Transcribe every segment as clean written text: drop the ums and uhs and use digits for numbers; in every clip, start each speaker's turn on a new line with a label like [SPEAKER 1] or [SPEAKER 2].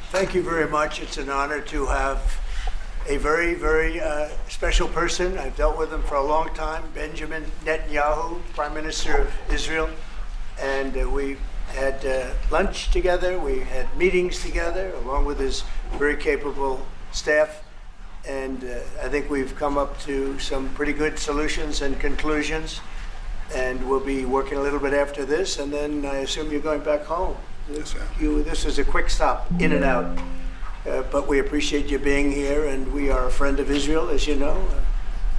[SPEAKER 1] Thank you very much. It's an honor to have a very, very special person. I've dealt with him for a long time, Benjamin Netanyahu, Prime Minister of Israel. And we had lunch together. We had meetings together, along with his very capable staff. And I think we've come up to some pretty good solutions and conclusions. And we'll be working a little bit after this. And then I assume you're going back home.
[SPEAKER 2] Yes, sir.
[SPEAKER 1] This is a quick stop, in and out. But we appreciate you being here, and we are a friend of Israel, as you know.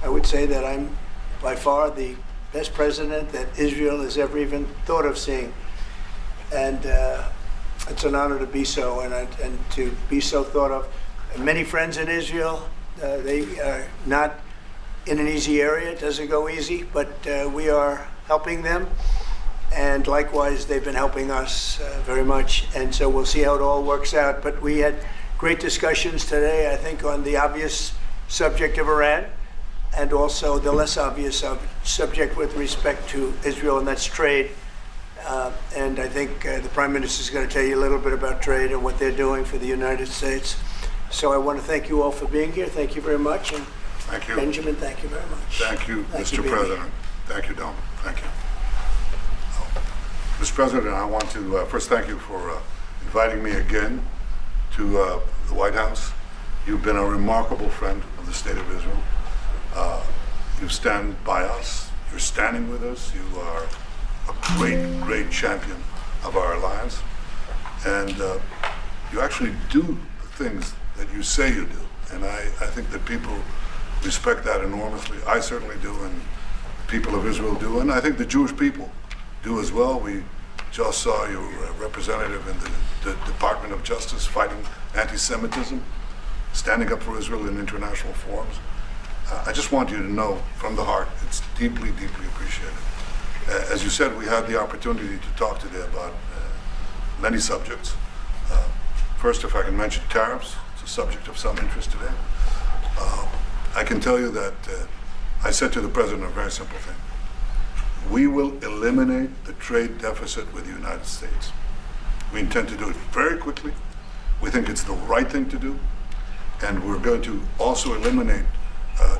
[SPEAKER 1] I would say that I'm by far the best president that Israel has ever even thought of seeing. And it's an honor to be so, and to be so thought of. Many friends in Israel, they are not in an easy area. It doesn't go easy, but we are helping them. And likewise, they've been helping us very much. And so we'll see how it all works out. But we had great discussions today, I think, on the obvious subject of Iran, and also the less obvious subject with respect to Israel, and that's trade. And I think the Prime Minister is going to tell you a little bit about trade and what they're doing for the United States. So I want to thank you all for being here. Thank you very much. And
[SPEAKER 2] thank you.
[SPEAKER 1] Benjamin, thank you very much.
[SPEAKER 2] Thank you, Mr. President. Thank you, Don. Thank you. Mr. President, I want to first thank you for inviting me again to the White House. You've been a remarkable friend of the State of Israel. You stand by us. You're standing with us. You are a great, great champion of our alliance. And you actually do the things that you say you do. And I think that people respect that enormously. I certainly do, and the people of Israel do, and I think the Jewish people do as well. We just saw your representative in the Department of Justice fighting anti-Semitism, standing up for Israel in international forums. I just want you to know from the heart, it's deeply, deeply appreciated. As you said, we had the opportunity to talk today about many subjects. First, if I can mention tariffs, it's a subject of some interest today. I can tell you that I said to the President a very simple thing. We will eliminate the trade deficit with the United States. We intend to do it very quickly. We think it's the right thing to do. And we're going to also eliminate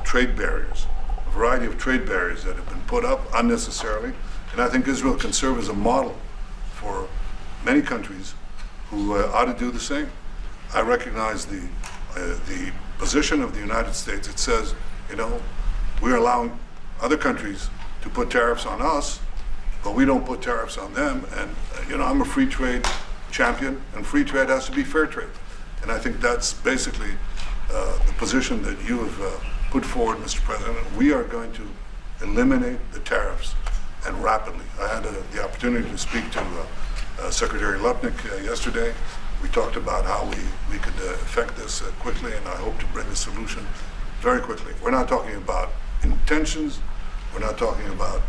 [SPEAKER 2] trade barriers, a variety of trade barriers that have been put up unnecessarily. And I think Israel can serve as a model for many countries who ought to do the same. I recognize the position of the United States. It says, you know, we're allowing other countries to put tariffs on us, but we don't put tariffs on them. And you know, I'm a free trade champion, and free trade has to be fair trade. And I think that's basically the position that you have put forward, Mr. President. We are going to eliminate the tariffs, and rapidly. I had the opportunity to speak to Secretary Lutnick yesterday. We talked about how we could effect this quickly, and I hope to bring a solution very quickly. We're not talking about intentions. We're not talking about,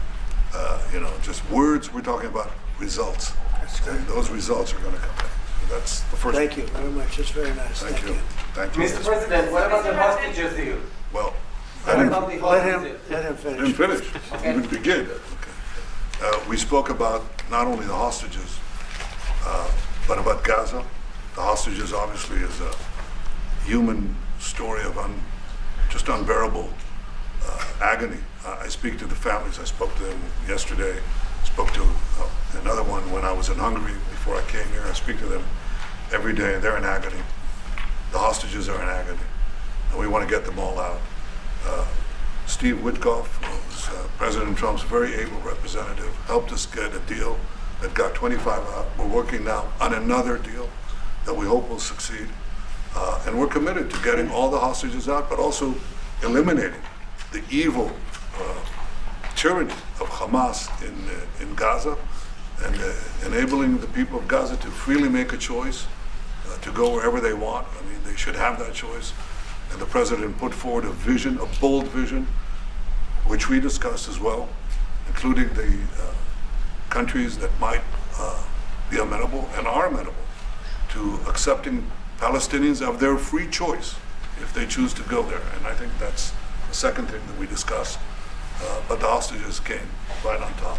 [SPEAKER 2] just words. We're talking about results. And those results are going to come back. So that's the first.
[SPEAKER 1] Thank you very much. It's very nice.
[SPEAKER 2] Thank you. Thank you.
[SPEAKER 3] Mr. President, what about the hostage deal?
[SPEAKER 2] Well,
[SPEAKER 1] Let him
[SPEAKER 2] I
[SPEAKER 1] finish.
[SPEAKER 2] didn't finish.
[SPEAKER 3] Okay.
[SPEAKER 2] Even begin. Okay. We spoke about not only the hostages, but about Gaza. The hostages obviously is a human story of just unbearable agony. I speak to the families. I spoke to them yesterday. Spoke to another one when I was in Hungary before I came here. I speak to them every day. They're in agony. The hostages are in agony, and we want to get them all out. Steve Witkoff, was President Trump's very able representative, helped us get a deal that got 25 out. We're working now on another deal that we hope will succeed. And we're committed to getting all the hostages out, but also eliminating the evil tyranny of Hamas in Gaza, and enabling the people of Gaza to freely make a choice, to go wherever they want. I mean, they should have that choice. And the President put forward a vision, a bold vision, which we discussed as well, including the countries that might be amenable and are amenable to accepting Palestinians of their free choice if they choose to go there. And I think that's the second thing that we discussed. But the hostages came right on top.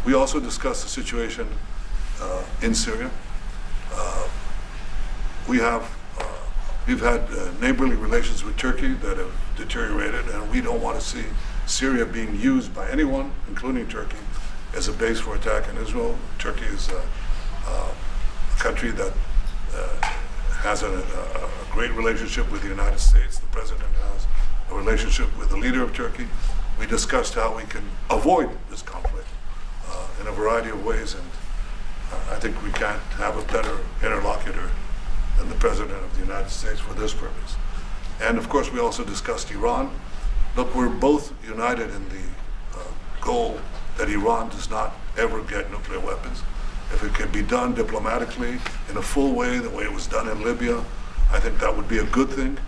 [SPEAKER 2] We also discussed the situation in Syria. we've had neighborly relations with Turkey that have deteriorated, and we don't want to see Syria being used by anyone, including Turkey, as a base for attack in Israel. Turkey is a country that has a great relationship with the United States. The president has a relationship with the leader of Turkey. We discussed how we can avoid this conflict in a variety of ways, and I think we can't have a better interlocutor than the President of the United States for this purpose. And of course, we also discussed Iran. Look, we're both united in the goal that Iran does not ever get nuclear weapons. If it can be done diplomatically in a full way, the way it was done in Libya, I think that would be a good thing.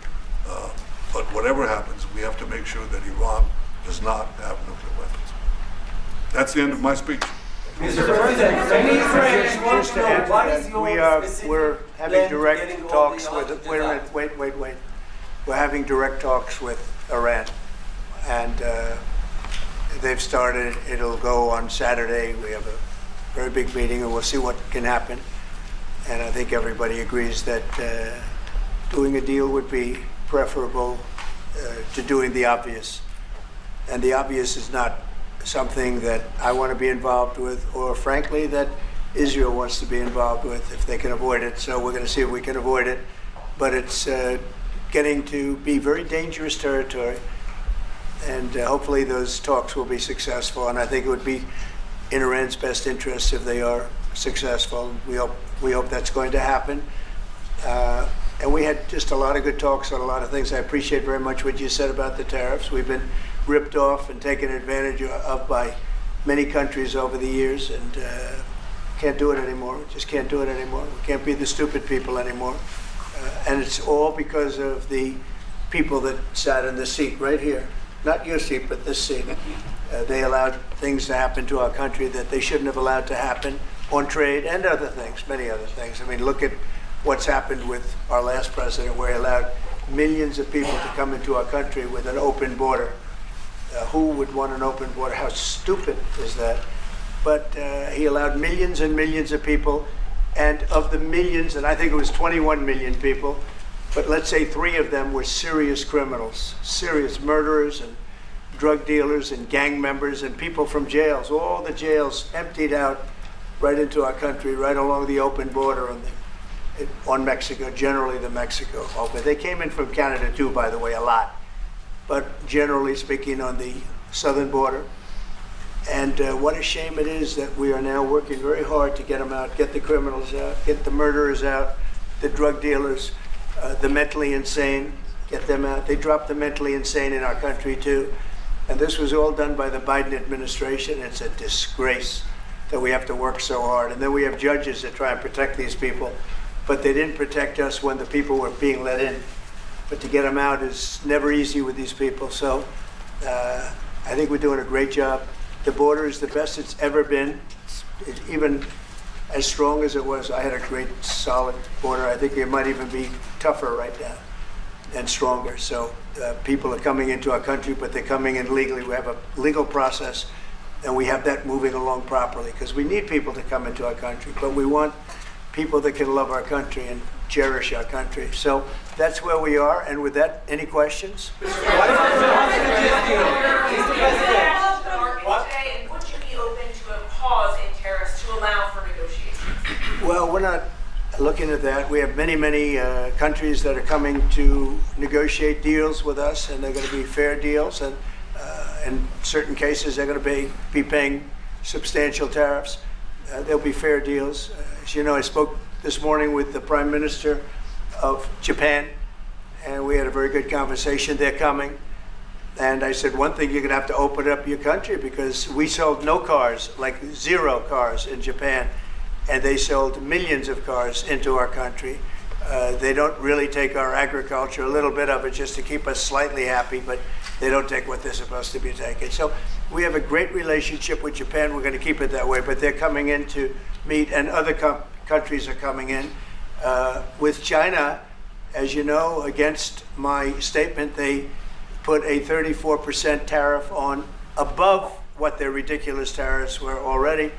[SPEAKER 2] But whatever happens, we have to make sure that Iran does not have nuclear weapons. That's the end of my speech.
[SPEAKER 3] Mr. President,
[SPEAKER 1] Just to add to that, we're having direct talks with, wait. We're having direct talks with Iran, and they've started. It'll go on Saturday. We have a very big meeting, and we'll see what can happen. And I think everybody agrees that doing a deal would be preferable to doing the obvious. And the obvious is not something that I want to be involved with, or frankly, that Israel wants to be involved with if they can avoid it. So we're going to see if we can avoid it. But it's getting to be very dangerous territory. And hopefully those talks will be successful. And I think it would be in Iran's best interest if they are successful. We hope that's going to happen. And we had just a lot of good talks on a lot of things. I appreciate very much what you said about the tariffs. We've been ripped off and taken advantage of by many countries over the years, and can't do it anymore. Just can't do it anymore. We can't be the stupid people anymore. And it's all because of the people that sat in the seat right here. Not your seat, but this seat. They allowed things to happen to our country that they shouldn't have allowed to happen on trade and other things, many other things. I mean, look at what's happened with our last president, where he allowed millions of people to come into our country with an open border. Who would want an open border? How stupid is that? But he allowed millions and millions of people, and of the millions, and I think it was 21 million people, but let's say 3 of them were serious criminals, serious murderers and drug dealers and gang members and people from jails. All the jails emptied out right into our country, right along the open border on Mexico, generally the Mexico open. They came in from Canada too, by the way, a lot. But generally speaking, on the southern border. And what a shame it is that we are now working very hard to get them out, get the criminals out, get the murderers out, the drug dealers, the mentally insane, get them out. They dropped the mentally insane in our country too. And this was all done by the Biden administration. It's a disgrace that we have to work so hard. And then we have judges that try and protect these people, but they didn't protect us when the people were being let in. But to get them out is never easy with these people. So I think we're doing a great job. The border is the best it's ever been. It's even as strong as it was. I had a great, solid border. I think it might even be tougher right now and stronger. So people are coming into our country, but they're coming in legally. We have a legal process, and we have that moving along properly, because we need people to come into our country, but we want people that can love our country and cherish our country. So that's where we are. And with that, any questions?
[SPEAKER 3] What about the hostages deal? Mr. President.
[SPEAKER 4] Today, and would you be open to a pause in tariffs to allow for negotiations?
[SPEAKER 1] Well, we're not looking at that. We have many, many countries that are coming to negotiate deals with us, and they're going to be fair deals. And in certain cases, they're going to be paying substantial tariffs. There'll be fair deals. As you know, I spoke this morning with the Prime Minister of Japan, and we had a very good conversation. They're coming. And I said, one thing, you're going to have to open up your country, because we sold no cars, like 0 cars in Japan, and they sold millions of cars into our country. They don't really take our agriculture, a little bit of it just to keep us slightly happy, but they don't take what they're supposed to be taking. So we have a great relationship with Japan. We're going to keep it that way, but they're coming in to meet, and other countries are coming in. With China, as you know, against my statement, they put a 34% tariff on above what their ridiculous tariffs were already.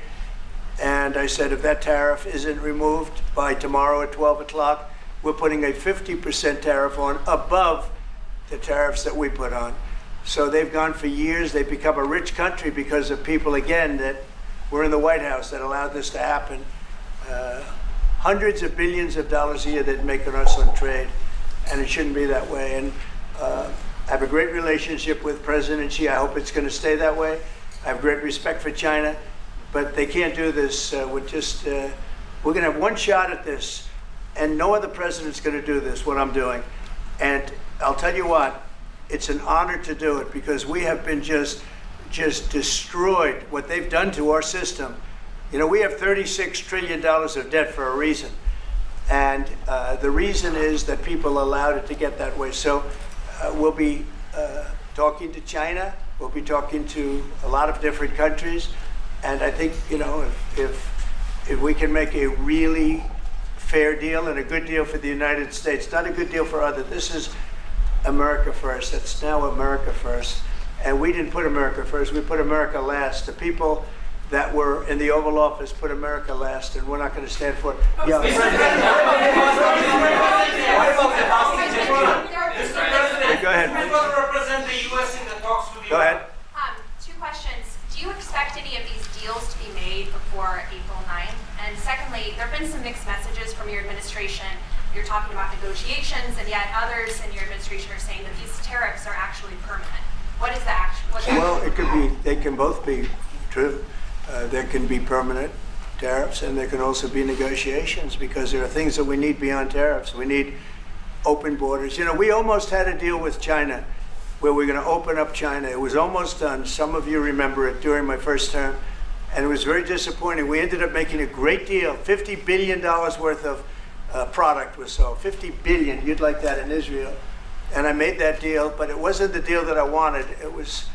[SPEAKER 1] And I said, if that tariff isn't removed by tomorrow at 12 o'clock, we're putting a 50% tariff on above the tariffs that we put on. So they've gone for years. They've become a rich country because of people, again, that were in the White House that allowed this to happen. Hundreds of billions of dollars a year they'd make on us on trade, and it shouldn't be that way. And I have a great relationship with President Xi. I hope it's going to stay that way. I have great respect for China, but they can't do this with just, we're going to have one shot at this, and no other president's going to do this, what I'm doing. And I'll tell you what, it's an honor to do it because we have been just destroyed, what they've done to our system. You know, we have $36 trillion of debt for a reason. And the reason is that people allowed it to get that way. So we'll be talking to China. We'll be talking to a lot of different countries. And I think, you know, if we can make a really fair deal and a good deal for the United States, not a good deal for others. This is America first. It's now America first. And we didn't put America first. We put America last. The people that were in the Oval Office put America last, and we're not going to stand for it. Yeah.
[SPEAKER 3] What about the hostages? Mr. President,
[SPEAKER 1] Go ahead.
[SPEAKER 3] who's going to represent the U.S. in the talks with
[SPEAKER 1] Go
[SPEAKER 3] Iran?
[SPEAKER 1] ahead.
[SPEAKER 5] Two questions. Do you expect any of these deals to be made before April 9th? And secondly, there have been some mixed messages from your administration. You're talking about negotiations, and yet others in your administration are saying that these tariffs are actually permanent. What is the actual?
[SPEAKER 1] Well, it could be. They can both be true. There can be permanent tariffs, and there can also be negotiations because there are things that we need beyond tariffs. We need open borders. You know, we almost had a deal with China where we're going to open up China. It was almost done. Some of you remember it during my first term, and it was very disappointing. We ended up making a great deal. $50 billion worth of product was sold. $50 billion. You'd like that in Israel. And I made that deal, but it wasn't the deal that I wanted. It was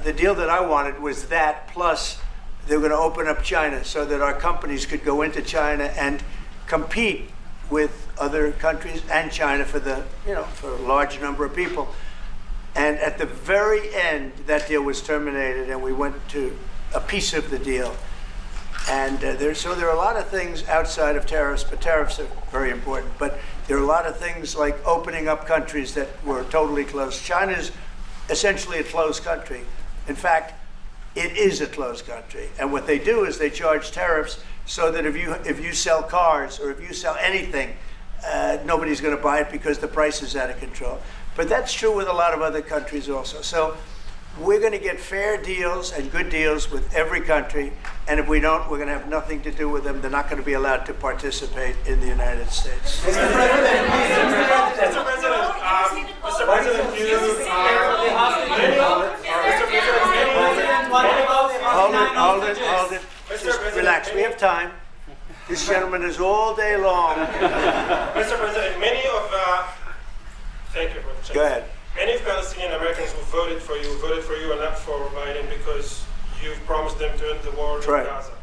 [SPEAKER 1] the deal that I wanted was that plus they were going to open up China so that our companies could go into China and compete with other countries and China for the, you know, for a large number of people. And at the very end, that deal was terminated, and we went to a piece of the deal. And there are a lot of things outside of tariffs, but tariffs are very important. But there are a lot of things like opening up countries that were totally closed. China's essentially a closed country. In fact, it is a closed country. And what they do is they charge tariffs so that if you sell cars or if you sell anything, nobody's going to buy it because the price is out of control. But that's true with a lot of other countries also. So we're going to get fair deals and good deals with every country. And if we don't, we're going to have nothing to do with them. They're not going to be allowed to participate in the United States.
[SPEAKER 3] Mr. President,
[SPEAKER 1] Hold it. Just relax. We have time. This gentleman is all day long.
[SPEAKER 6] Mr. President, thank you for the chance.
[SPEAKER 1] Go ahead.
[SPEAKER 6] Many Palestinian Americans who voted for you and not for Biden because you've promised them to end the war in
[SPEAKER 1] right.
[SPEAKER 6] Gaza.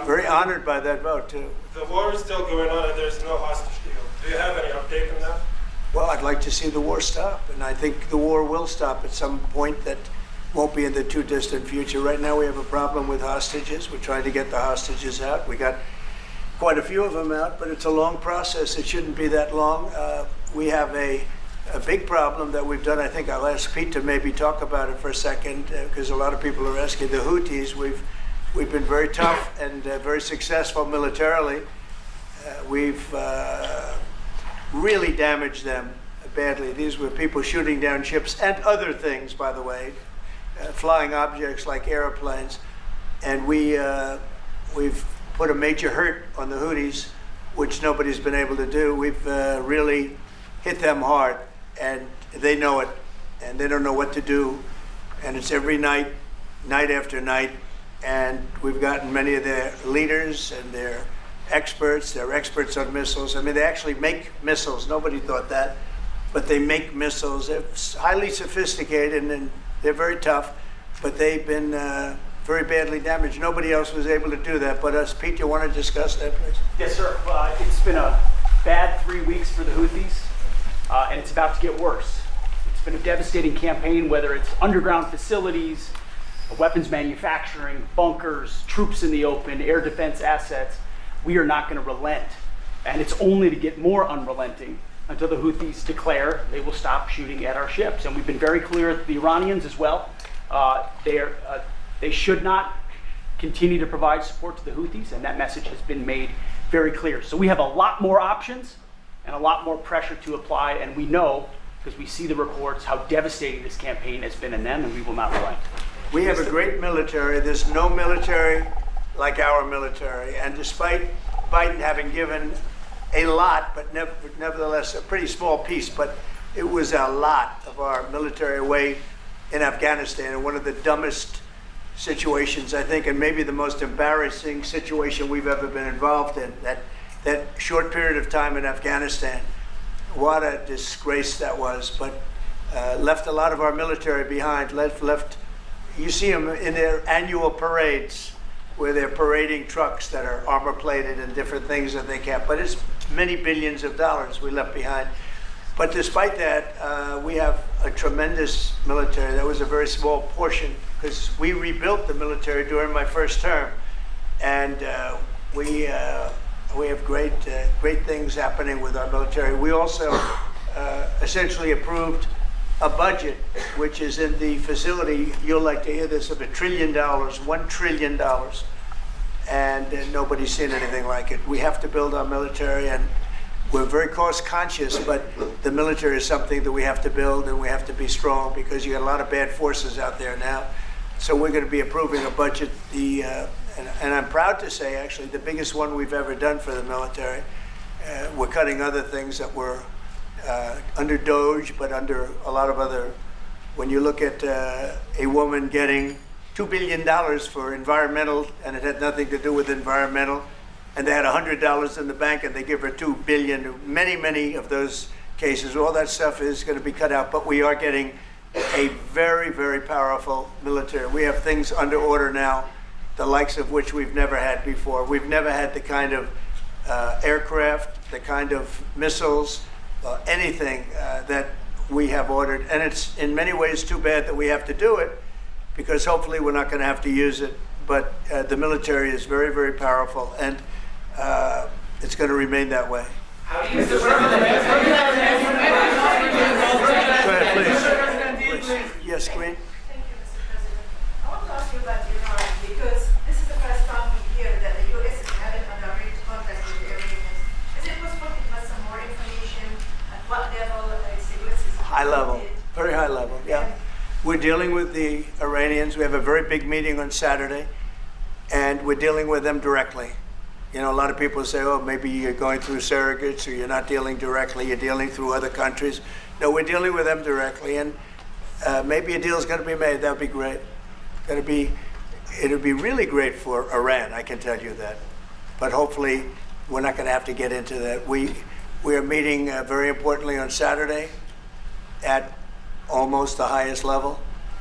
[SPEAKER 1] Very honored by that vote, too.
[SPEAKER 6] The war is still going on and there's no hostage deal. Do you have any update on that?
[SPEAKER 1] Well, I'd like to see the war stop, and I think the war will stop at some point that won't be in the too distant future. Right now we have a problem with hostages. We're trying to get the hostages out. We got quite a few of them out, but it's a long process. It shouldn't be that long. We have a big problem that we've done. I think I'll ask Pete to maybe talk about it for a second, because a lot of people are asking. The Houthis, we've been very tough and very successful militarily. We've really damaged them badly. These were people shooting down ships and other things, by the way, flying objects like airplanes. And we've put a major hurt on the Houthis, which nobody's been able to do. We've really hit them hard, and they know it, and they don't know what to do. And it's every night, night after night. And we've gotten many of their leaders and their experts. They're experts on missiles. I mean, they actually make missiles. Nobody thought that, but they make missiles. They're highly sophisticated and they're very tough, but they've been very badly damaged. Nobody else was able to do that but us. Pete, you want to discuss that, please?
[SPEAKER 7] Yes, sir. It's been a bad 3 weeks for the Houthis, and it's about to get worse. It's been a devastating campaign, whether it's underground facilities, weapons manufacturing, bunkers, troops in the open, air defense assets. We are not going to relent And it's only to get more unrelenting until the Houthis declare they will stop shooting at our ships. And we've been very clear with the Iranians as well. They should not continue to provide support to the Houthis, and that message has been made very clear. So we have a lot more options and a lot more pressure to apply, and we know, because we see the reports, how devastating this campaign has been in them, and we will not relent.
[SPEAKER 1] We have a great military. There's no military like our military. And despite Biden having given a lot, but nevertheless a pretty small piece, but it was a lot of our military away in Afghanistan, and one of the dumbest situations, I think, and maybe the most embarrassing situation we've ever been involved in. That short period of time in Afghanistan, what a disgrace that was, but left a lot of our military behind, left, you see them in their annual parades where they're parading trucks that are armor plated and different things that they can't, but it's many billions of dollars we left behind. But despite that, we have a tremendous military. That was a very small portion, because we rebuilt the military during my first term, and we have great things happening with our military. We also essentially approved a budget which is in the facility, you'll like to hear this, of $1 trillion, $1 trillion, and nobody's seen anything like it. We have to build our military, and we're very cost conscious, but the military is something that we have to build, and we have to be strong, because you got a lot of bad forces out there now. So we're going to be approving a budget, and I'm proud to say, actually, the biggest one we've ever done for the military. We're cutting other things that were under DOGE, but under a lot of other. When you look at a woman getting $2 billion for environmental, and it had nothing to do with environmental, and they had $100 in the bank, and they give her $2 billion. Many of those cases, all that stuff is going to be cut out. But we are getting a very, very powerful military. We have things under order now, the likes of which we've never had before. We've never had the kind of aircraft, the kind of missiles, anything that we have ordered. And it's in many ways too bad that we have to do it, because hopefully we're not going to have to use it. But the military is very, very powerful, and it's going to remain that way.
[SPEAKER 3] How do you Mr. President?
[SPEAKER 1] Go ahead, please. Yes, Green.
[SPEAKER 8] Thank you, Mr. President. I want to ask you about Iran, because this is the first time we hear that the U.S. is having a direct contact with the Iranians. Is it possible to give us some more information at what level the U.S. is
[SPEAKER 1] High level,
[SPEAKER 8] involved?
[SPEAKER 1] very high level, yeah. We're dealing with the Iranians. We have a very big meeting on Saturday, and we're dealing with them directly. You know, a lot of people say, oh, maybe you're going through surrogates, or you're not dealing directly, you're dealing through other countries. No, we're dealing with them directly, and maybe a deal is going to be made. That would be great. It would be really great for Iran, I can tell you that. But hopefully, we're not going to have to get into that. We are meeting very importantly on Saturday at almost the highest level,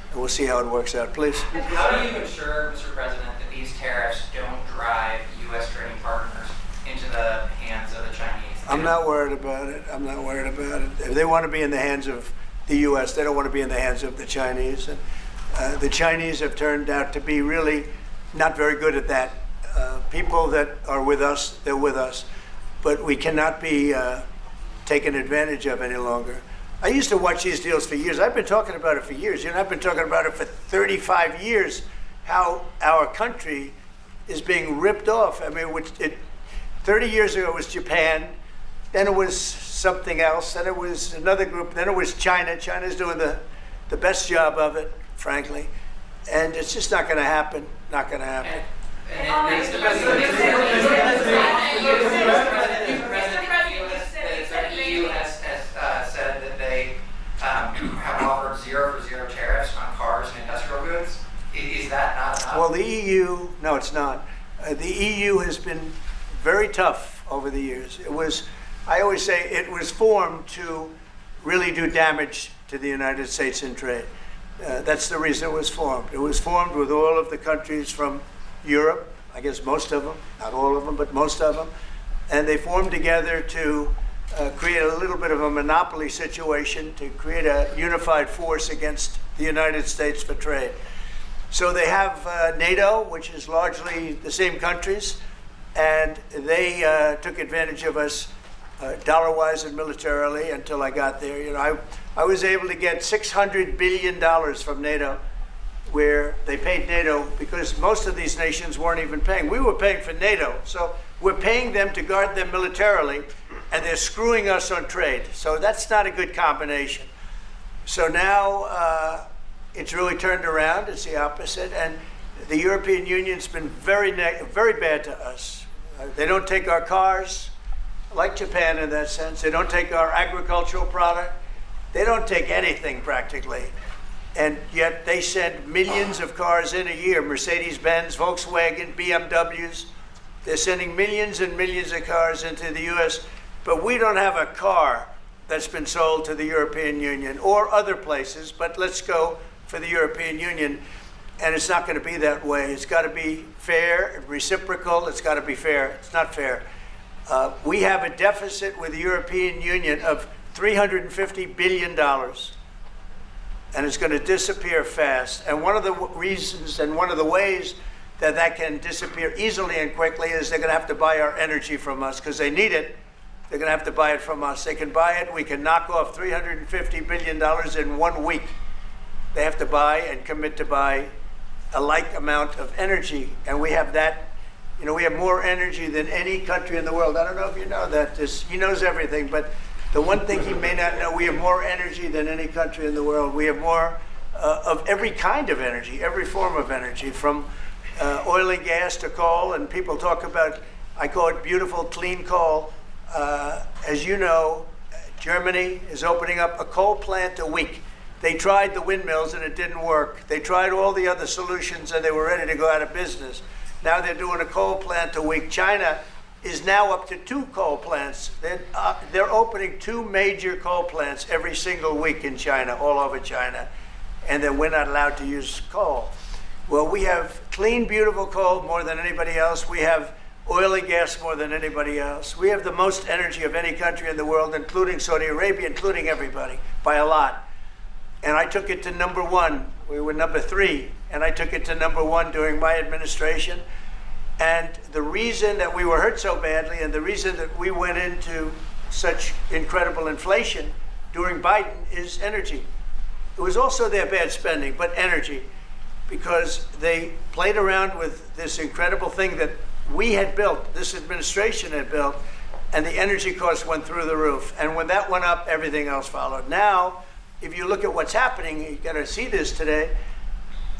[SPEAKER 1] and we'll see how it works out. Please.
[SPEAKER 3] How do you ensure, Mr. President, that these tariffs don't drive U.S. trading partners into the hands of the Chinese?
[SPEAKER 1] I'm not worried about it. I'm not worried about it. If they want to be in the hands of the U.S., they don't want to be in the hands of the Chinese. And the Chinese have turned out to be really not very good at that. People that are with us, they're with us. But we cannot be taken advantage of any longer. I used to watch these deals for years. I've been talking about it for years. You know, I've been talking about it for 35 years, how our country is being ripped off. I mean, 30 years ago it was Japan, then it was something else, then it was another group, then it was China. China's doing the best job of it, frankly. And it's just not going to happen. Not going to happen.
[SPEAKER 3] Mr. President, the EU has said that they have offered 0 for 0 tariffs on cars and industrial goods. Is that not enough?
[SPEAKER 1] Well, the EU, no, it's not. The EU has been very tough over the years. I always say it was formed to really do damage to the United States in trade. That's the reason it was formed. It was formed with all of the countries from Europe, I guess most of them, not all of them, but most of them. And they formed together to create a little bit of a monopoly situation, to create a unified force against the United States for trade. So they have NATO, which is largely the same countries. and they took advantage of us dollar-wise and militarily until I got there. You know, I was able to get $600 billion from NATO, where they paid NATO because most of these nations weren't even paying. We were paying for NATO, so we're paying them to guard them militarily, and they're screwing us on trade. So that's not a good combination. So now it's really turned around. It's the opposite, and the European Union's been very bad to us. They don't take our cars, like Japan in that sense. They don't take our agricultural product. They don't take anything practically. And yet they send millions of cars in a year, Mercedes-Benz, Volkswagen, BMWs. They're sending millions and millions of cars into the US, but we don't have a car that's been sold to the European Union or other places, but let's go for the European Union. And it's not going to be that way. It's got to be fair, reciprocal. It's got to be fair. It's not fair. We have a deficit with the European Union of $350 billion. And it's going to disappear fast. And one of the reasons and one of the ways that that can disappear easily and quickly is they're going to have to buy our energy from us because they need it. They're going to have to buy it from us. They can buy it. We can knock off $350 billion in 1 week. They have to buy and commit to buy a like amount of energy. And we have that. You know, we have more energy than any country in the world. I don't know if you know that. He knows everything, but the one thing he may not know, we have more energy than any country in the world. We have more of every kind of energy, every form of energy, from oil and gas to coal. And people talk about, I call it beautiful, clean coal. As you know, Germany is opening up a coal plant a week. They tried the windmills and it didn't work. They tried all the other solutions and they were ready to go out of business. Now they're doing a coal plant a week. China is now up to 2 coal plants. They're opening 2 major coal plants every single week in China, all over China. And then we're not allowed to use coal. Well, we have clean, beautiful coal more than anybody else. We have oil and gas more than anybody else. We have the most energy of any country in the world, including Saudi Arabia, including everybody, by a lot. And I took it to number 1. We were number 3, and I took it to number 1 during my administration. And the reason that we were hurt so badly and the reason that we went into such incredible inflation during Biden is energy. It was also their bad spending, but energy, because they played around with this incredible thing that we had built, this administration had built, and the energy costs went through the roof. And when that went up, everything else followed. Now, if you look at what's happening, you're going to see this today.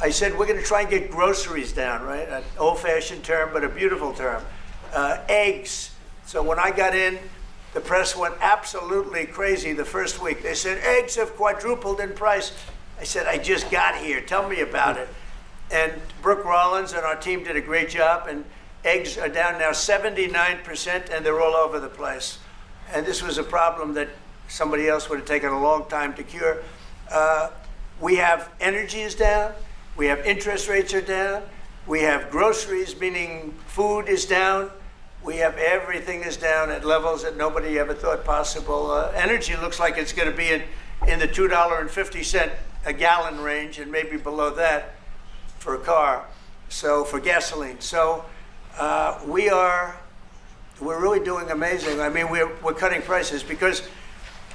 [SPEAKER 1] I said we're going to try and get groceries down, right? An old-fashioned term, but a beautiful term. Eggs. So when I got in, the press went absolutely crazy the first week. They said, eggs have quadrupled in price. I said, I just got here. Tell me about it. And Brooke Rollins and our team did a great job, and eggs are down now 79%, and they're all over the place. And this was a problem that somebody else would have taken a long time to cure. We have energy is down. We have interest rates are down. We have groceries, meaning food is down. We have everything is down at levels that nobody ever thought possible. Energy looks like it's going to be in the $2.50 a gallon range and maybe below that for a car, so for gasoline. So we're really doing amazing. I mean, we're cutting prices because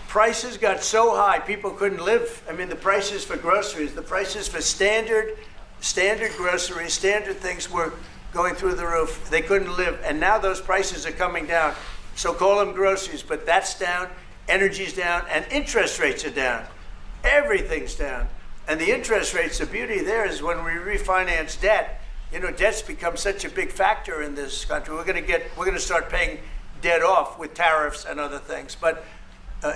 [SPEAKER 1] prices got so high, people couldn't live. I mean, the prices for groceries, the prices for standard groceries, standard things were going through the roof. They couldn't live. And now those prices are coming down. So call them groceries, but that's down, energy's down, and interest rates are down. Everything's down. And the interest rates, the beauty there is when we refinance debt, you know, debt's become such a big factor in this country. We're going to start paying debt off with tariffs and other things. But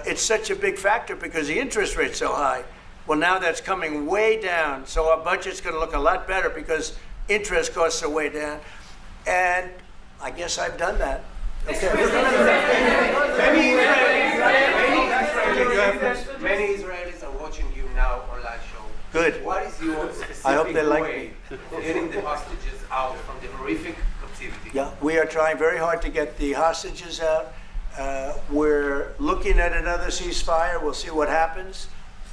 [SPEAKER 1] it's such a big factor because the interest rate's so high. Well, now that's coming way down. So our budget's going to look a lot better because interest costs are way down. And I guess I've done that. Okay.
[SPEAKER 9] Many Israelis are watching you now on live show.
[SPEAKER 1] Good.
[SPEAKER 9] What is your specific
[SPEAKER 1] I hope they like
[SPEAKER 9] way of getting the hostages out from the horrific captivity?
[SPEAKER 1] Yeah, we are trying very hard to get the hostages out. We're looking at another ceasefire. We'll see what happens.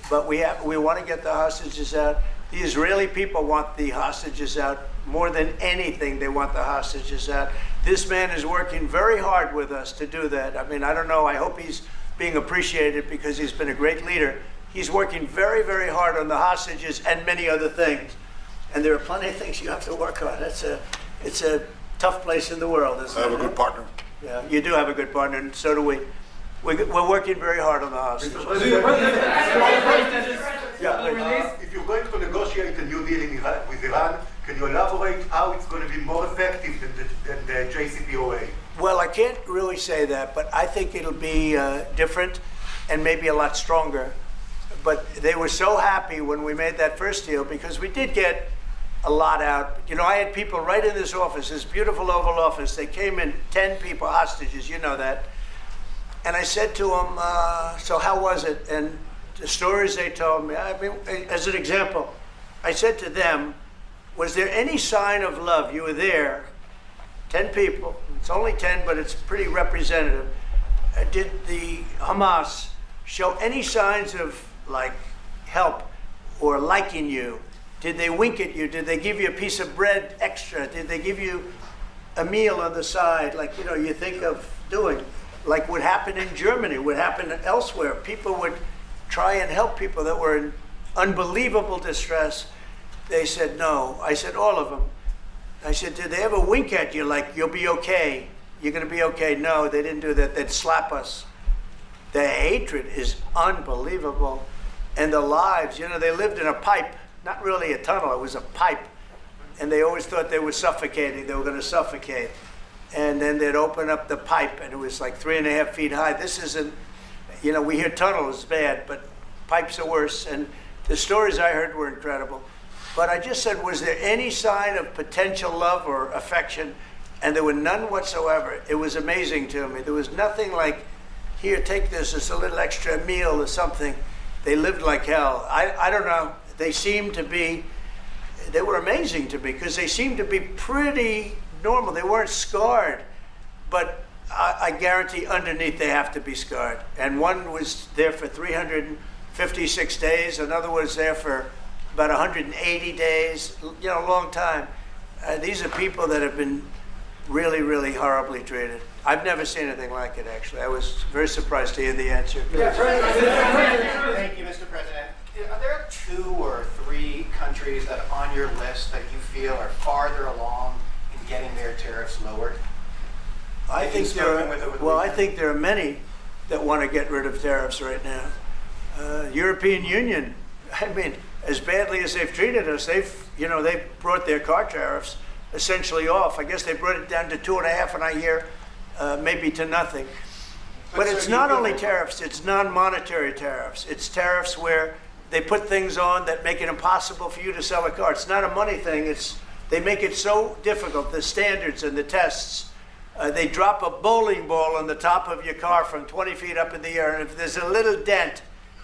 [SPEAKER 1] But we want to get the hostages out. The Israeli people want the hostages out more than anything. They want the hostages out. This man is working very hard with us to do that. I mean, I don't know. I hope he's being appreciated because he's been a great leader. He's working very, very hard on the hostages and many other things. And there are plenty of things you have to work on. It's a tough place in the world, isn't it?
[SPEAKER 2] I have a good partner.
[SPEAKER 1] Yeah, you do have a good partner, and so do we. We're working very hard on the hostages. Yeah, please.
[SPEAKER 10] If you're going to negotiate a new deal with Iran, can you elaborate how it's going to be more effective than the JCPOA?
[SPEAKER 1] Well, I can't really say that, but I think it'll be different and maybe a lot stronger. But they were so happy when we made that first deal because we did get a lot out. You know, I had people right in this office, this beautiful Oval Office. They came in, 10 people, hostages, you know that. And I said to them, so how was it? And the stories they told me, I mean, as an example, I said to them, was there any sign of love? You were there, 10 people. It's only 10, but it's pretty representative. Did the Hamas show any signs of like help or liking you? Did they wink at you? Did they give you a piece of bread extra? Did they give you a meal on the side, like, you know, you think of doing? Like what happened in Germany, what happened elsewhere. People would try and help people that were in unbelievable distress. They said no. I said all of them. I said, did they ever wink at you like, you'll be okay? You're going to be okay? No, they didn't do that. They'd slap us. The hatred is unbelievable. And the lives, you know, they lived in a pipe, not really a tunnel, it was a pipe. And they always thought they were suffocating, they were going to suffocate. And then they'd open up the pipe and it was like 3.5 feet high. This isn't, you know, we hear tunnels is bad, but pipes are worse. And the stories I heard were incredible. But I just said, was there any sign of potential love or affection? And there were none whatsoever. It was amazing to me. There was nothing like, here, take this, it's a little extra meal or something. They lived like hell. I don't know. They seemed to be, they were amazing to me because they seemed to be pretty normal. They weren't scarred, but I guarantee underneath they have to be scarred. And one was there for 356 days. Another was there for about 180 days, you know, a long time. These are people that have been really, really horribly treated. I've never seen anything like it, actually. I was very surprised to hear the answer.
[SPEAKER 11] Thank you, Mr. President. Are there 2 or 3 countries that are on your list that you feel are farther along in getting their tariffs lowered?
[SPEAKER 1] I think there are many that want to get rid of tariffs right now. European Union, I mean, as badly as they've treated us, they've brought their car tariffs essentially off. I guess they brought it down to 2.5, and I hear maybe to nothing. But it's not only tariffs, it's non-monetary tariffs. It's tariffs where they put things on that make it impossible for you to sell a car. It's not a money thing. They make it so difficult, the standards and the tests. They drop a bowling ball on the top of your car from 20 feet up in the air, and if there's a little dent,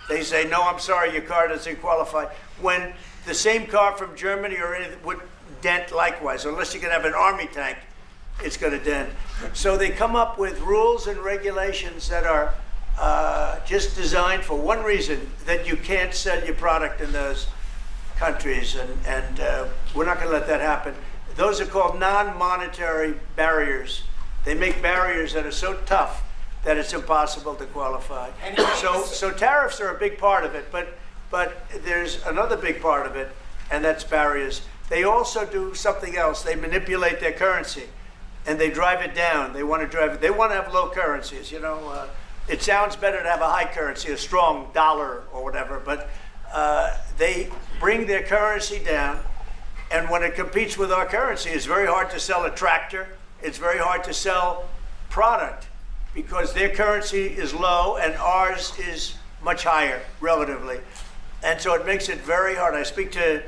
[SPEAKER 1] they say, no, I'm sorry, your car doesn't qualify. When the same car from Germany or anything would dent likewise, unless you can have an army tank, it's going to dent. So they come up with rules and regulations that are just designed for one reason, that you can't sell your product in those countries, and we're not going to let that happen. Those are called non-monetary barriers. They make barriers that are so tough that it's impossible to qualify. So tariffs are a big part of it, but there's another big part of it, and that's barriers. They also do something else. They manipulate their currency, and they drive it down. They want to have low currencies. You know, it sounds better to have a high currency, a strong dollar or whatever, but they bring their currency down, and when it competes with our currency, it's very hard to sell a tractor. It's very hard to sell product because their currency is low and ours is much higher relatively. And so it makes it very hard. I speak to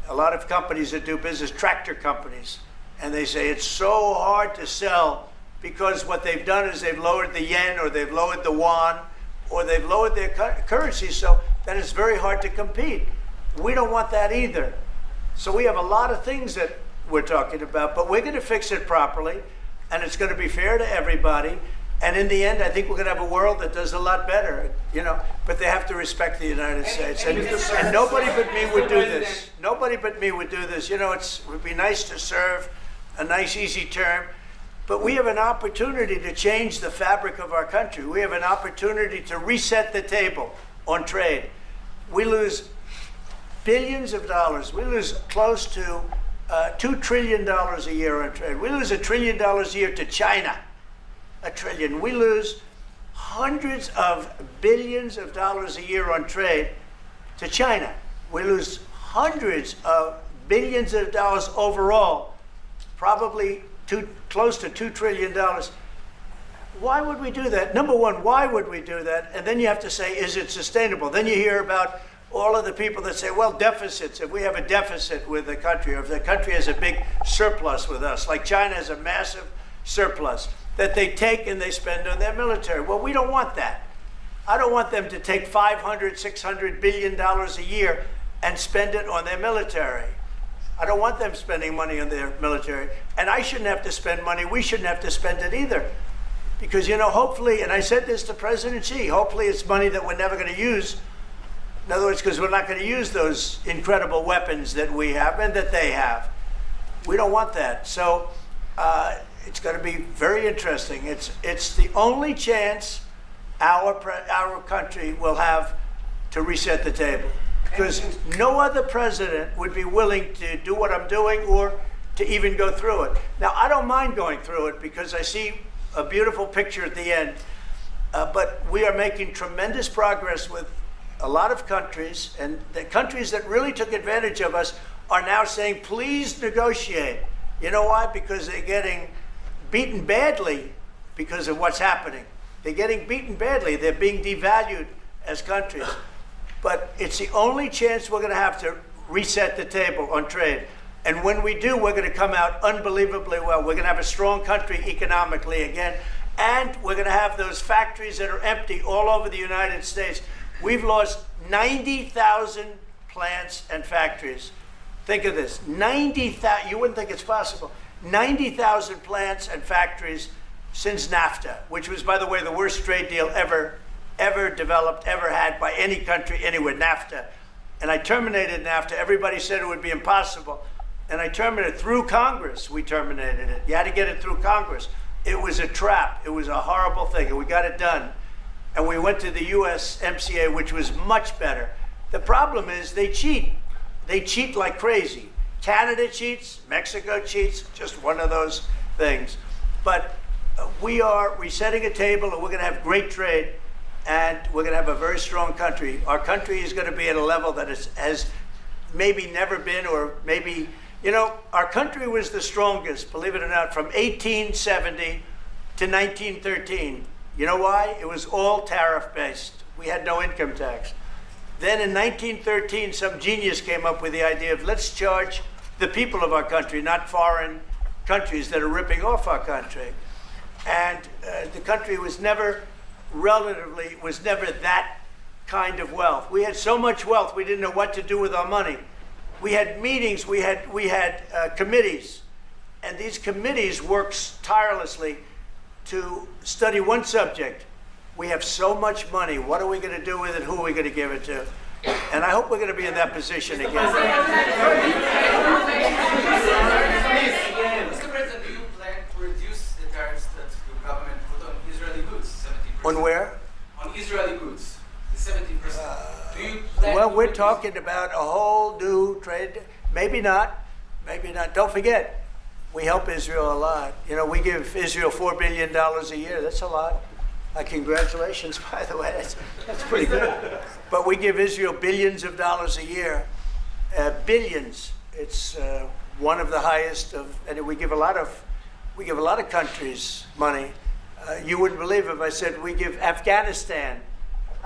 [SPEAKER 1] a lot of companies that do business, tractor companies, and they say it's so hard to sell because what they've done is they've lowered the yen or they've lowered the yuan or they've lowered their currency, so that it's very hard to compete. We don't want that either. So we have a lot of things that we're talking about, but we're going to fix it properly, and it's going to be fair to everybody. And in the end, I think we're going to have a world that does a lot better, you know, but they have to respect the United States. And nobody but me would do this. Nobody but me would do this. You know, it would be nice to serve, a nice, easy term. But we have an opportunity to change the fabric of our country. We have an opportunity to reset the table on trade. We lose billions of dollars. We lose close to $2 trillion a year on trade. We lose $1 trillion a year to China. $1 trillion. We lose hundreds of billions of dollars a year on trade to China. We lose hundreds of billions of dollars overall, probably close to $2 trillion. Why would we do that? Number one, why would we do that? And then you have to say, is it sustainable? Then you hear about all of the people that say, well, deficits. If we have a deficit with the country, or if the country has a big surplus with us, like China has a massive surplus, that they take and they spend on their military. Well, we don't want that. I don't want them to take $500, $600 billion a year and spend it on their military. I don't want them spending money on their military. And I shouldn't have to spend money. We shouldn't have to spend it either. Because, you know, hopefully, and I said this to President Xi, hopefully it's money that we're never going to use. In other words, because we're not going to use those incredible weapons that we have and that they have. We don't want that. So it's going to be very interesting. It's the only chance our country will have to reset the table. Because no other president would be willing to do what I'm doing or to even go through it. Now, I don't mind going through it because I see a beautiful picture at the end. But we are making tremendous progress with a lot of countries, and the countries that really took advantage of us are now saying, please negotiate. You know why? Because they're getting beaten badly because of what's happening. They're getting beaten badly. They're being devalued as countries. But it's the only chance we're going to have to reset the table on trade. And when we do, we're going to come out unbelievably well. We're going to have a strong country economically again. And we're going to have those factories that are empty all over the United States. We've lost 90,000 plants and factories. Think of this, 90,000, you wouldn't think it's possible, 90,000 plants and factories since NAFTA, which was, by the way, the worst trade deal ever developed, ever had by any country anywhere, NAFTA. And I terminated NAFTA. Everybody said it would be impossible. And I terminated it through Congress. We terminated it. You had to get it through Congress. It was a trap. It was a horrible thing, and we got it done. And we went to the USMCA, which was much better. The problem is they cheat. They cheat like crazy. Canada cheats, Mexico cheats, just one of those things. But we are resetting a table, and we're going to have great trade, and we're going to have a very strong country. Our country is going to be at a level that has maybe never been, or maybe, you know, our country was the strongest, believe it or not, from 1870 to 1913. You know why? It was all tariff-based. We had no income tax. Then in 1913, some genius came up with the idea of let's charge the people of our country, not foreign countries that are ripping off our country. And the country was never that kind of wealth. We had so much wealth, we didn't know what to do with our money. We had meetings, we had committees, and these committees worked tirelessly to study one subject. We have so much money. What are we going to do with it? Who are we going to give it to? And I hope we're going to be in that position again.
[SPEAKER 9] Mr. President, do you plan to reduce the tariffs that your government put on Israeli goods, 70%?
[SPEAKER 1] On where?
[SPEAKER 9] On Israeli goods, the 17%. Do you plan
[SPEAKER 1] Well,
[SPEAKER 9] to
[SPEAKER 1] we're
[SPEAKER 9] reduce-
[SPEAKER 1] talking about a whole new trade. Maybe not. Maybe not. Don't forget, we help Israel a lot. You know, we give Israel $4 billion a year. That's a lot. Congratulations, by the way. That's pretty good. But we give Israel billions of dollars a year. Billions. It's one of the highest of, and we give a lot of countries money. You wouldn't believe if I said we give Afghanistan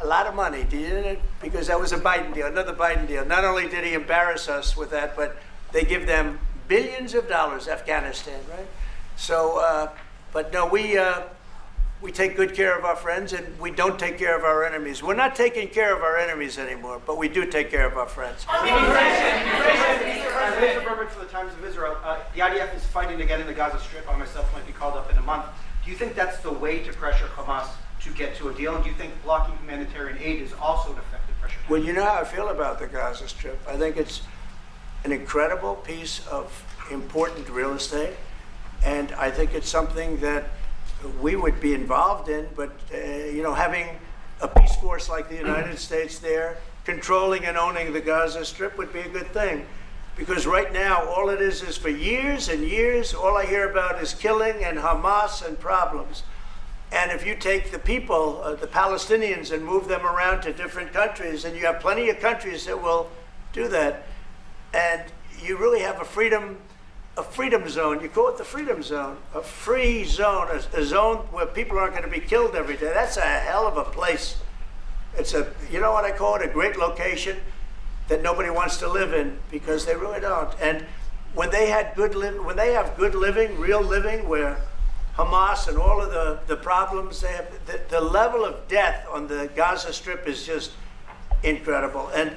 [SPEAKER 1] a lot of money. Do you? Because that was a Biden deal, another Biden deal. Not only did he embarrass us with that, but they give them billions of dollars, Afghanistan, right? So, but no, we take good care of our friends, and we don't take care of our enemies. We're not taking care of our enemies anymore, but we do take care of our friends.
[SPEAKER 11] Mr. Berman, for the Times of Israel, the IDF is fighting again in the Gaza Strip. I myself might be called up in a month. Do you think that's the way to pressure Hamas to get to a deal? And do you think blocking humanitarian aid is also an effective pressure?
[SPEAKER 1] Well, you know how I feel about the Gaza Strip. I think it's an incredible piece of important real estate. And I think it's something that we would be involved in, but having a peace force like the United States there, controlling and owning the Gaza Strip would be a good thing. Because right now, all it is for years and years, all I hear about is killing and Hamas and problems. And if you take the people, the Palestinians, and move them around to different countries, and you have plenty of countries that will do that, and you really have a freedom zone. You call it the freedom zone, a free zone, a zone where people aren't going to be killed every day. That's a hell of a place. It's you know what I call it, a great location that nobody wants to live in, because they really don't. And when they have good living, real living, where Hamas and all of the problems they have, the level of death on the Gaza Strip is just incredible. And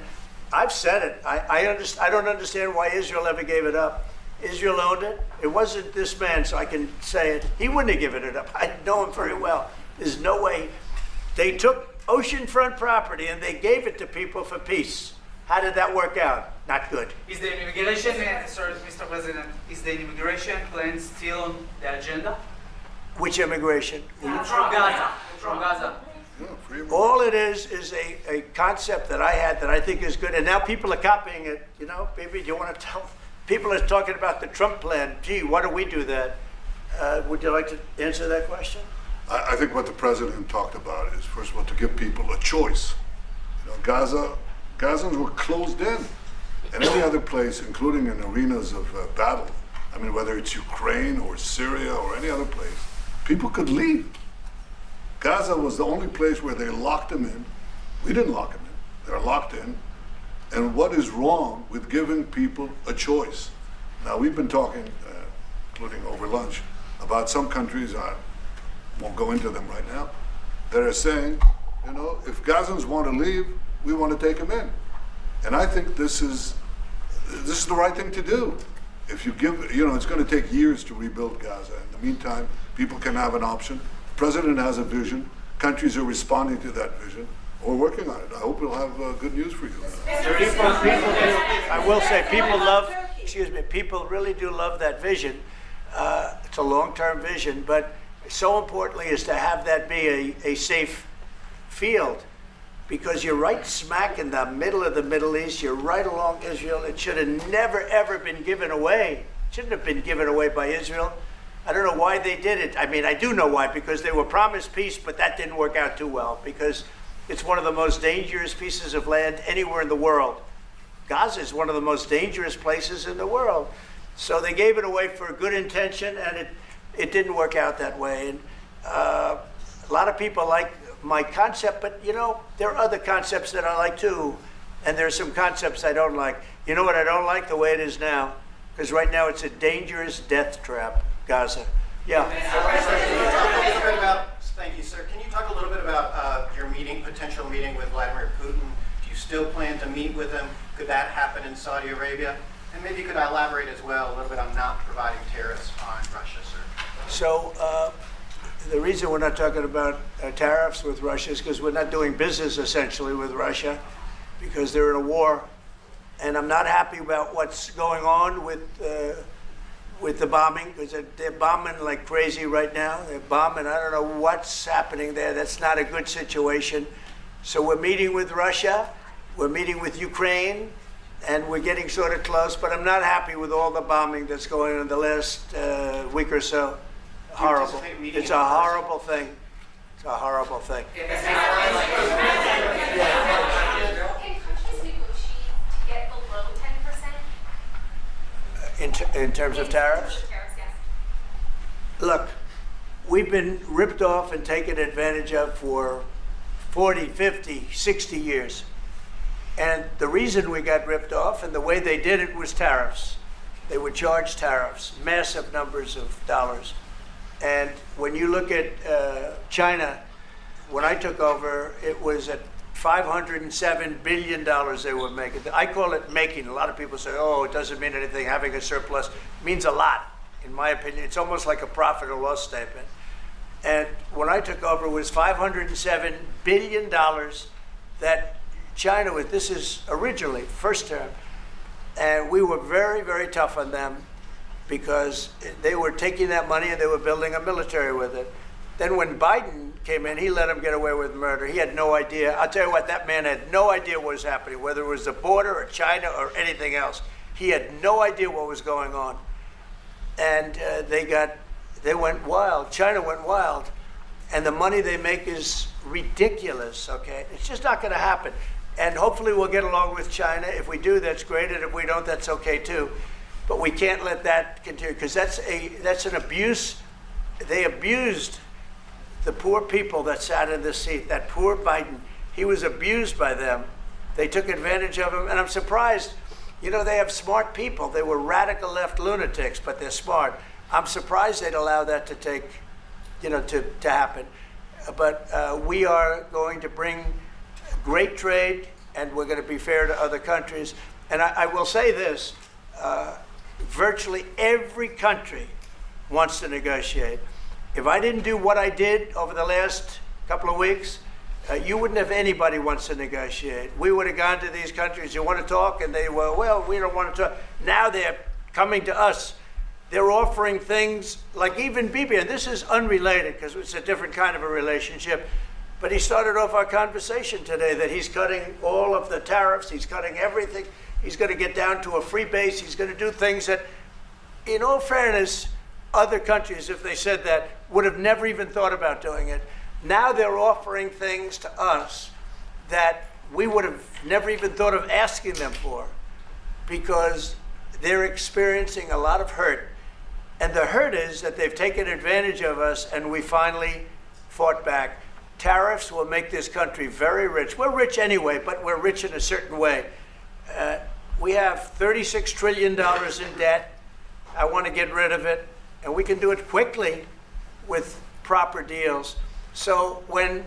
[SPEAKER 1] I've said it. I don't understand why Israel ever gave it up. Israel owned it. It wasn't this man, so I can say it. He wouldn't have given it up. I know him very well. There's no way. They took oceanfront property and they gave it to people for peace. How did that work out? Not good.
[SPEAKER 9] Is the immigration, sorry, Mr. President, is the immigration plan still on the agenda?
[SPEAKER 1] Which immigration?
[SPEAKER 9] From Gaza. From Gaza.
[SPEAKER 2] Yeah, free of-
[SPEAKER 1] All it is a concept that I had that I think is good, and now people are copying it. Maybe do you want to tell? People are talking about the Trump plan. Gee, why don't we do that? Would you like to answer that question?
[SPEAKER 2] I think what the president talked about is, first of all, to give people a choice. Gazans were closed in, and any other place, including in arenas of battle. I mean, whether it's Ukraine or Syria or any other place, people could leave. Gaza was the only place where they locked them in. We didn't lock them in. They're locked in. And what is wrong with giving people a choice? Now, we've been talking, including over lunch, about some countries, I won't go into them right now, that are saying, if Gazans want to leave, we want to take them in. And I think this is the right thing to do. If you give, it's going to take years to rebuild Gaza. In the meantime, people can have an option. The president has a vision. Countries are responding to that vision. We're working on it. I hope we'll have good news for you.
[SPEAKER 1] I will say people really do love that vision. It's a long-term vision, but so importantly is to have that be a safe field, because you're right smack in the middle of the Middle East. You're right along Israel. It should have never, ever been given away. It shouldn't have been given away by Israel. I don't know why they did it. I mean, I do know why, because they were promised peace, but that didn't work out too well, because it's one of the most dangerous pieces of land anywhere in the world. Gaza is one of the most dangerous places in the world. So they gave it away for a good intention, and it didn't work out that way. And a lot of people like my concept, but there are other concepts that I like too. And there are some concepts I don't like. You know what I don't like? The way it is now. Because right now it's a dangerous death trap, Gaza. Yeah.
[SPEAKER 11] Thank you, sir. Can you talk a little bit about your potential meeting with Vladimir Putin? Do you still plan to meet with him? Could that happen in Saudi Arabia? And maybe you could elaborate as well a little bit on not providing tariffs on Russia, sir.
[SPEAKER 1] So the reason we're not talking about tariffs with Russia is because we're not doing business essentially with Russia, because they're in a war. And I'm not happy about what's going on with the bombing, because they're bombing like crazy right now. They're bombing. I don't know what's happening there. That's not a good situation. So we're meeting with Russia. We're meeting with Ukraine. And we're getting sort of close. But I'm not happy with all the bombing that's going on in the last week or so. Horrible. It's a horrible thing. It's a horrible thing.
[SPEAKER 3] If it's not
[SPEAKER 5] Can countries negotiate to get below 10%?
[SPEAKER 1] In terms of tariffs?
[SPEAKER 5] Yes.
[SPEAKER 1] Look, we've been ripped off and taken advantage of for 40, 50, 60 years. And the reason we got ripped off and the way they did it was tariffs. They would charge tariffs, massive numbers of dollars. And when you look at China, when I took over, it was at $507 billion they were making. I call it making. A lot of people say, oh, it doesn't mean anything, having a surplus. It means a lot, in my opinion. It's almost like a profit or loss statement. And when I took over, it was $507 billion that China was, this is originally, first term, and we were very, very tough on them. because they were taking that money and they were building a military with it. Then when Biden came in, he let him get away with murder. He had no idea. I'll tell you what, that man had no idea what was happening, whether it was the border or China or anything else. He had no idea what was going on. And they went wild. China went wild. And the money they make is ridiculous, okay? It's just not going to happen. And hopefully we'll get along with China. If we do, that's great. And if we don't, that's okay too. But we can't let that continue, because that's an abuse. They abused the poor people that sat in this seat. That poor Biden, he was abused by them. They took advantage of him. And I'm surprised, you know, they have smart people. They were radical left lunatics, but they're smart. I'm surprised they'd allow that to take, you know, to happen. But we are going to bring great trade, and we're going to be fair to other countries. And I will say this, virtually every country wants to negotiate. If I didn't do what I did over the last couple of weeks, you wouldn't have anybody wants to negotiate. We would have gone to these countries, you want to talk? And they were, well, we don't want to talk. Now they're coming to us. They're offering things like even Bibi, and this is unrelated because it's a different kind of a relationship, but he started off our conversation today that he's cutting all of the tariffs, he's cutting everything, he's going to get down to a free base, he's going to do things that, in all fairness, other countries, if they said that, would have never even thought about doing it. Now they're offering things to us that we would have never even thought of asking them for, because they're experiencing a lot of hurt. And the hurt is that they've taken advantage of us and we finally fought back. Tariffs will make this country very rich. We're rich anyway, but we're rich in a certain way. We have $36 trillion in debt. I want to get rid of it. And we can do it quickly with proper deals. So when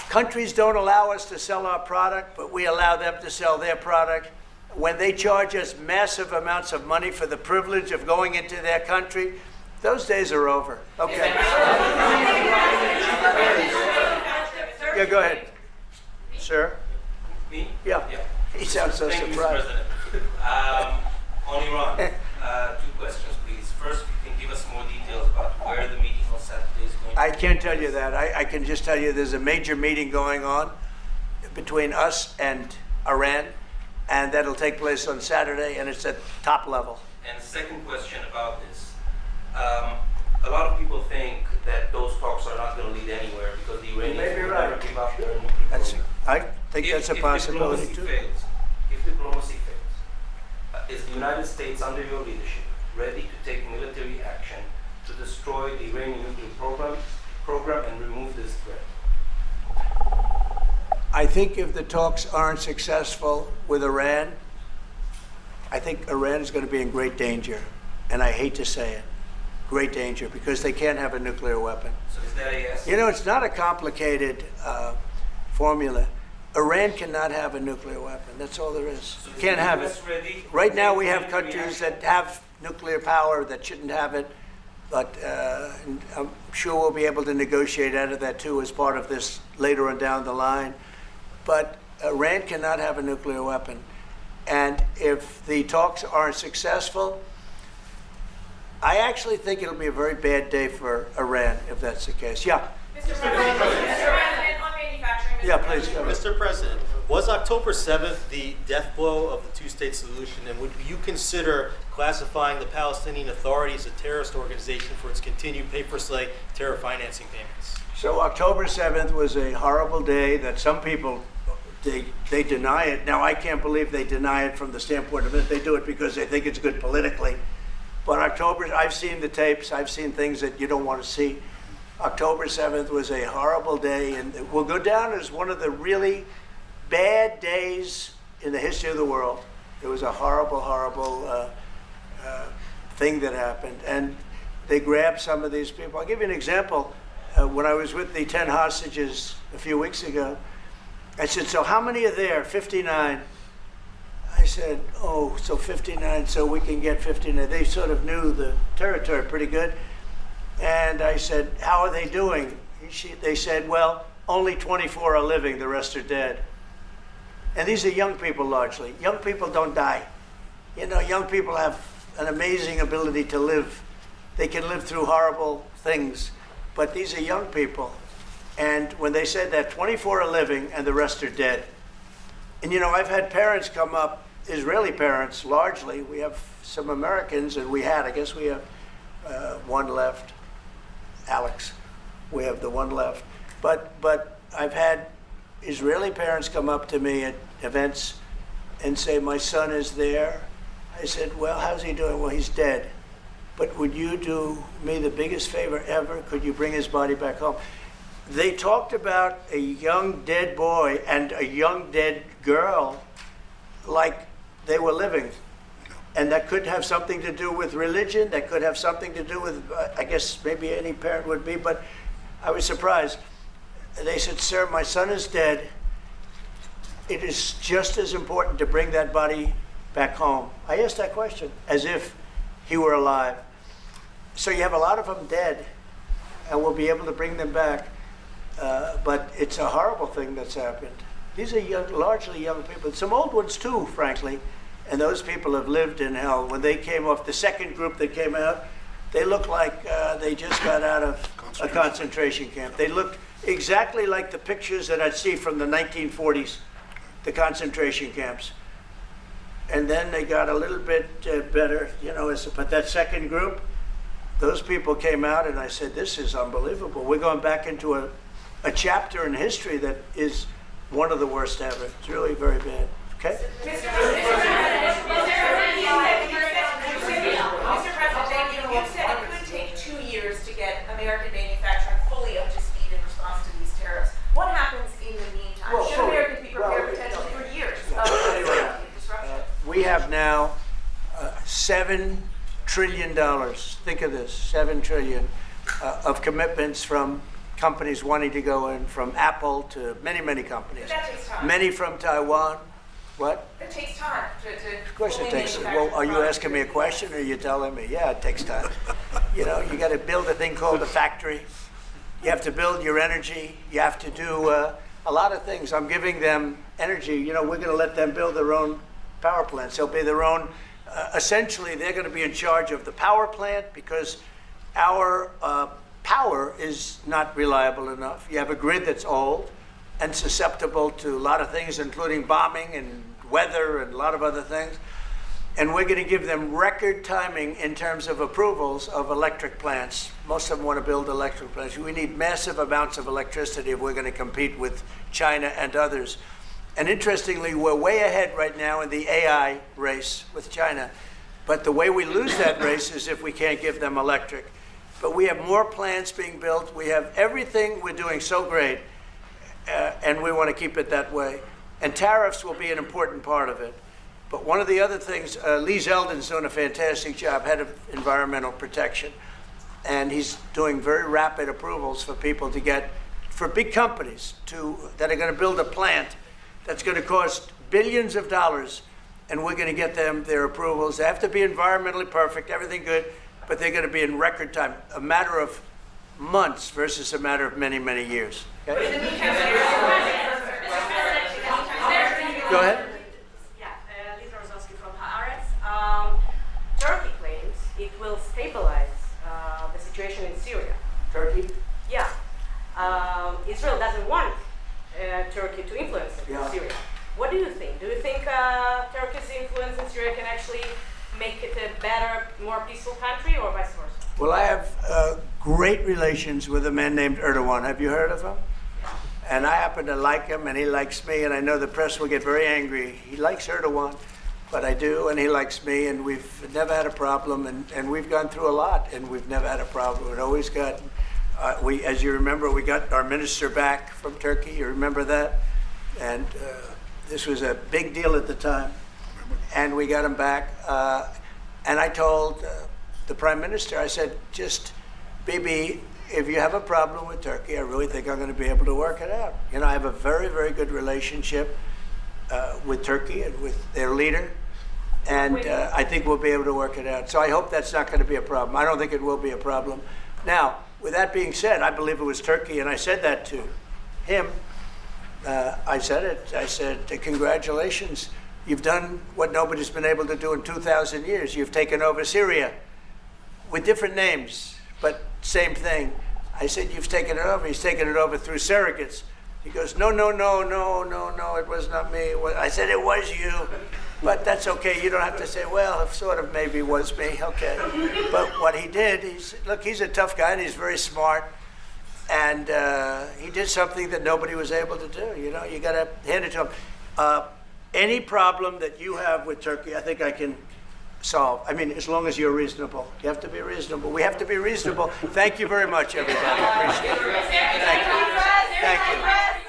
[SPEAKER 1] countries don't allow us to sell our product, but we allow them to sell their product, when they charge us massive amounts of money for the privilege of going into their country, those days are over. Okay. Yeah, go ahead. Sir?
[SPEAKER 12] Me?
[SPEAKER 1] Yeah. He sounds so
[SPEAKER 12] Thank
[SPEAKER 1] surprised.
[SPEAKER 12] you, Mr. President. On Iran, two questions, please. First, you can give us more details about where the meeting on Saturday is going to
[SPEAKER 1] I can't tell you that. I can just tell you there's a major meeting going on between us and Iran, and that'll take place on Saturday, and it's at top level.
[SPEAKER 12] And second question about this. A lot of people think that those talks are not going to lead anywhere because the Iranians
[SPEAKER 1] may be
[SPEAKER 12] will
[SPEAKER 1] right.
[SPEAKER 12] never give up their nuclear program.
[SPEAKER 1] I think that's a possibility too.
[SPEAKER 12] If diplomacy fails, is the United States under your leadership ready to take military action to destroy the Iranian nuclear program and remove this threat?
[SPEAKER 1] I think if the talks aren't successful with Iran, I think Iran is going to be in great danger. And I hate to say it, great danger, because they can't have a nuclear weapon.
[SPEAKER 12] So is that a yes?
[SPEAKER 1] You know, it's not a complicated formula. Iran cannot have a nuclear weapon. That's all there is.
[SPEAKER 12] So is
[SPEAKER 1] Can't
[SPEAKER 12] the
[SPEAKER 1] have
[SPEAKER 12] US
[SPEAKER 1] it.
[SPEAKER 12] ready
[SPEAKER 1] Right
[SPEAKER 12] to
[SPEAKER 1] now
[SPEAKER 12] take
[SPEAKER 1] we have
[SPEAKER 12] military
[SPEAKER 1] countries
[SPEAKER 12] action?
[SPEAKER 1] that have nuclear power that shouldn't have it. But I'm sure we'll be able to negotiate out of that too as part of this later on down the line. But Iran cannot have a nuclear weapon. And if the talks aren't successful, I actually think it'll be a very bad day for Iran if that's the case. Yeah.
[SPEAKER 4] Mr. President, on manufacturing.
[SPEAKER 1] Yeah, please.
[SPEAKER 13] Mr. President, was October 7th the death blow of the two-state solution, and would you consider classifying the Palestinian Authority as a terrorist organization for its continued pay-for-slay terror financing payments?
[SPEAKER 1] So October 7th was a horrible day that some people, they deny it. Now, I can't believe they deny it from the standpoint of it. They do it because they think it's good politically. But October, I've seen the tapes. I've seen things that you don't want to see. October 7th was a horrible day, and it will go down as one of the really bad days in the history of the world. It was a horrible, horrible thing that happened. And they grabbed some of these people. I'll give you an example. When I was with the 10 hostages a few weeks ago, I said, so how many are there? 59. I said, oh, so 59, so we can get 59. They sort of knew the territory pretty good. And I said, how are they doing? They said, well, only 24 are living, the rest are dead. And these are young people largely. Young people don't die. You know, young people have an amazing ability to live. They can live through horrible things, but these are young people. And when they said that 24 are living and the rest are dead. And I've had parents come up, Israeli parents largely. We have some Americans, and I guess we have one left, Alex. We have the one left. But I've had Israeli parents come up to me at events and say, my son is there. I said, well, how's he doing? Well, he's dead. But would you do me the biggest favor ever? Could you bring his body back home? They talked about a young dead boy and a young dead girl like they were living. And that could have something to do with religion. That could have something to do with, I guess maybe any parent would be, but I was surprised. They said, sir, my son is dead. It is just as important to bring that body back home. I asked that question as if he were alive. So you have a lot of them dead, and we'll be able to bring them back. But it's a horrible thing that's happened. These are largely young people. Some old ones too, frankly. And those people have lived in hell. When they came off, the second group that came out, they looked like they just got out of a concentration camp. They looked exactly like the pictures that I'd see from the 1940s, the concentration camps. And then they got a little bit better, but that second group, those people came out, and I said, this is unbelievable. We're going back into a chapter in history that is one of the worst ever. It's really very bad. Okay?
[SPEAKER 4] Mr. President, you said it could take 2 years to get American manufacturing fully up to speed in response to these tariffs. What happens in the meantime? Should Americans be prepared potentially for years of disruption?
[SPEAKER 1] We have now $7 trillion. Think of this, $7 trillion of commitments from companies wanting to go in, from Apple to many, many companies.
[SPEAKER 4] But that takes time.
[SPEAKER 1] Many from Taiwan. What?
[SPEAKER 4] It takes time to
[SPEAKER 1] Of course it takes time. Well, are you asking me a question or are you telling me? Yeah, it takes time. You got to build a thing called a factory. You have to build your energy. You have to do a lot of things. I'm giving them energy. We're going to let them build their own power plants. They'll be their own. Essentially, they're going to be in charge of the power plant because our power is not reliable enough. You have a grid that's old and susceptible to a lot of things, including bombing and weather and a lot of other things. And we're going to give them record timing in terms of approvals of electric plants. Most of them want to build electric plants. We need massive amounts of electricity if we're going to compete with China and others. And interestingly, we're way ahead right now in the AI race with China. But the way we lose that race is if we can't give them electric. But we have more plants being built. We have everything. We're doing so great. And we want to keep it that way. And tariffs will be an important part of it. But one of the other things, Lee Zeldin's doing a fantastic job, head of environmental protection. And he's doing very rapid approvals for people to get, for big companies that are going to build a plant that's going to cost billions of dollars. And we're going to get them their approvals. They have to be environmentally perfect, everything good, but they're going to be in record time, a matter of months versus a matter of many, many years. Okay? Go ahead.
[SPEAKER 14] Turkey claims it will stabilize the situation in Syria.
[SPEAKER 1] Turkey?
[SPEAKER 14] Yeah. Israel doesn't want Turkey to influence Syria. What do you think? Do you think Turkey's influence in Syria can actually make it a better, more peaceful country, or vice versa?
[SPEAKER 1] Well, I have great relations with a man named Erdogan. Have you heard of him? And I happen to like him, and he likes me, and I know the press will get very angry. He likes Erdogan, but I do, and he likes me, and we've never had a problem, and we've gone through a lot, and we've never had a problem. We've always got, as you remember, we got our minister back from Turkey. You remember that? And this was a big deal at the time, and we got him back. And I told the prime minister, I said, just, Bibi, if you have a problem with Turkey, I really think I'm going to be able to work it out. I have a very, very good relationship with Turkey and with their leader, and I think we'll be able to work it out. So I hope that's not going to be a problem. I don't think it will be a problem. Now, with that being said, I believe it was Turkey, and I said that to him. I said it. I said, congratulations You've done what nobody's been able to do in 2,000 years. You've taken over Syria with different names, but same thing. I said, you've taken it over. He's taken it over through surrogates. He goes, no, it was not me. I said, it was you. But that's okay. You don't have to say, well, it sort of maybe was me. Okay. But what he did, he's a tough guy and he's very smart. And he did something that nobody was able to do. You know, you got to hand it to him. Any problem that you have with Turkey, I think I can solve. I mean, as long as you're reasonable. You have to be reasonable. We have to be reasonable. Thank you very much, everybody. Appreciate it. Thank you. Thank you.